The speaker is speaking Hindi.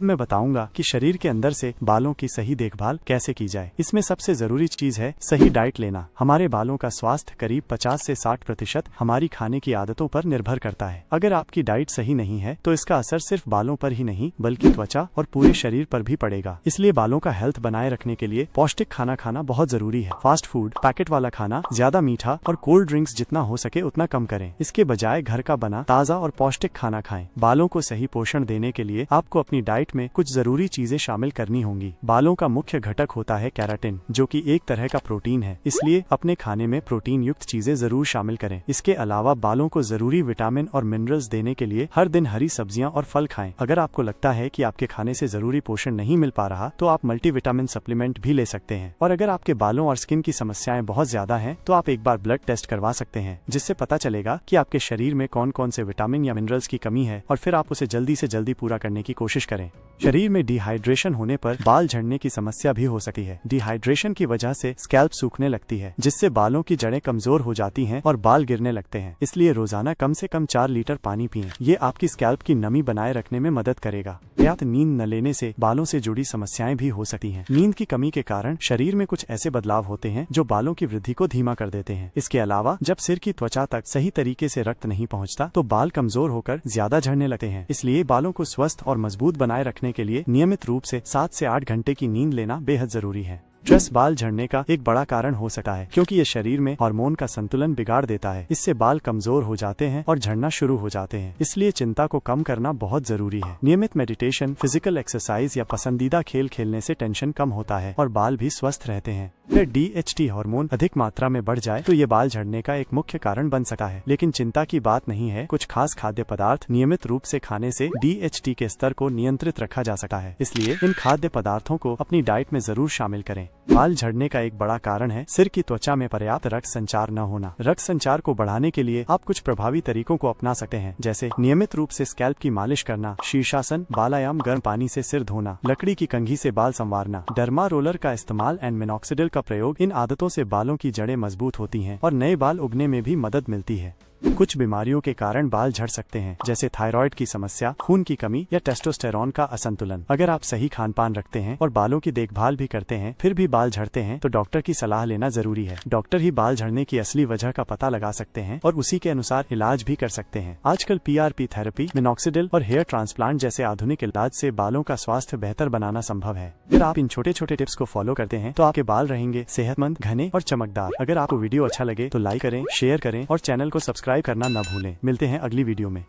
मैं बताऊंगा कि शरीर के अंदर से बालों की सही देखभाल कैसे की जाए। इसमें सबसे जरूरी चीज है सही डाइट लेना। हमारे बालों का स्वास्थ्य करीब 50 से 60% हमारी खाने की आदतों पर निर्भर करता है। अगर आपकी डाइट सही नहीं है तो इसका असर सिर्फ बालों पर ही नहीं बल्कि त्वचा और पूरे शरीर पर भी पड़ेगा। इसलिए बालों का हेल्थ बनाए रखने के लिए पौष्टिक खाना खाना बहुत जरूरी है। फास्ट फूड, पैकेट वाला खाना, ज्यादा मीठा और कोल्ड ड्रिंक्स जितना हो सके उतना कम करें। इसके बजाय घर का बना ताज़ा और पौष्टिक खाना खाएं। बालों को सही पोषण देने के लिए आपको अपनी डाइट में कुछ जरूरी चीजें शामिल करनी होंगी। बालों का मुख्य घटक होता है केराटिन, जो कि एक तरह का प्रोटीन है। इसलिए अपने खाने में प्रोटीन युक्त चीजें जरूर शामिल करें। इसके अलावा बालों को जरूरी विटामिन और मिनरल्स देने के लिए हर दिन हरी सब्जियां और फल खाएं। अगर आपको लगता है कि आपके खाने से जरूरी पोषण नहीं मिल पा रहा तो आप मल्टीविटामिन सप्लीमेंट भी ले सकते हैं। और अगर आपके बालों और स्किन की समस्याएं बहुत ज्यादा हैं तो आप एक बार ब्लड टेस्ट करवा सकते हैं, जिससे पता चलेगा कि आपके शरीर में कौन कौन से विटामिन या मिनरल्स की कमी है और फिर आप उसे जल्दी से जल्दी पूरा करने की कोशिश करें। शरीर में डिहाइड्रेशन होने पर बाल झड़ने की समस्या भी हो सकती है। डिहाइड्रेशन की वजह से स्कैल्प सूखने लगती है, जिससे बालों की जड़ें कमजोर हो जाती हैं और बाल गिरने लगते हैं। इसलिए रोजाना कम से कम 4 लीटर पानी पिएं। ये आपकी स्कैल्प की नमी बनाए रखने में मदद करेगा। पर्याप्त नींद न लेने से बालों से जुड़ी समस्याएं भी हो सकती हैं। नींद की कमी के कारण शरीर में कुछ ऐसे बदलाव होते हैं जो बालों की वृद्धि को धीमा कर देते हैं। इसके अलावा जब सिर की त्वचा तक सही तरीके से रक्त नहीं पहुंचता तो बाल कमजोर होकर ज्यादा झड़ने लगते हैं। इसलिए बालों को स्वस्थ और मजबूत बनाए रखने के लिए नियमित रूप से 7 से 8 घंटे की नींद लेना बेहद जरूरी है। स्ट्रेस बाल झड़ने का एक बड़ा कारण हो सकता है, क्योंकि ये शरीर में हार्मोन का संतुलन बिगाड़ देता है। इससे बाल कमजोर हो जाते हैं और झड़ना शुरू हो जाते हैं। इसलिए चिंता को कम करना बहुत जरूरी है। नियमित मेडिटेशन, फिजिकल एक्सरसाइज या पसंदीदा खेल खेलने से टेंशन कम होता है और बाल भी स्वस्थ रहते हैं। फिर DHT हार्मोन अधिक मात्रा में बढ़ जाए तो ये बाल झड़ने का एक मुख्य कारण बन सकता है, लेकिन चिंता की बात नहीं है। कुछ खास खाद्य पदार्थ नियमित रूप से खाने से DHT के स्तर को नियंत्रित रखा जा सकता है। इसलिए इन खाद्य पदार्थों को अपनी डाइट में जरूर शामिल करें। बाल झड़ने का एक बड़ा कारण है सिर की त्वचा में पर्याप्त रक्त संचार न होना। रक्त संचार को बढ़ाने के लिए आप कुछ प्रभावी तरीकों को अपना सकते हैं, जैसे नियमित रूप से स्कैल्प की मालिश करना, शीर्षासन, बालायाम, गर्म पानी से सिर धोना, लकड़ी की कंघी से बाल संवारना, डर्मा रोलर का इस्तेमाल एंड मिनॉक्सिडिल का प्रयोग। इन आदतों से बालों की जड़ें मजबूत होती हैं और नए बाल उगने में भी मदद मिलती है। कुछ बीमारियों के कारण बाल झड़ सकते हैं, जैसे थायराइड की समस्या, खून की कमी या टेस्टोस्टेरोन का असंतुलन। अगर आप सही खान पान रखते हैं और बालों की देखभाल भी करते हैं फिर भी बाल झड़ते हैं तो डॉक्टर की सलाह लेना जरूरी है। डॉक्टर ही बाल झड़ने की असली वजह का पता लगा सकते हैं और उसी के अनुसार इलाज भी कर सकते हैं। आजकल PRP थेरेपी, मिनॉक्सिडिल और हेयर ट्रांसप्लांट जैसे आधुनिक इलाज से बालों का स्वास्थ्य बेहतर बनाना संभव है। अगर आप इन छोटे छोटे टिप्स को फॉलो करते हैं तो आपके बाल रहेंगे सेहतमंद, घने और चमकदार। अगर आपको वीडियो अच्छा लगे तो लाइक करें, शेयर करें और चैनल को सब्सक्राइब करना न भूलें। मिलते हैं अगली वीडियो में।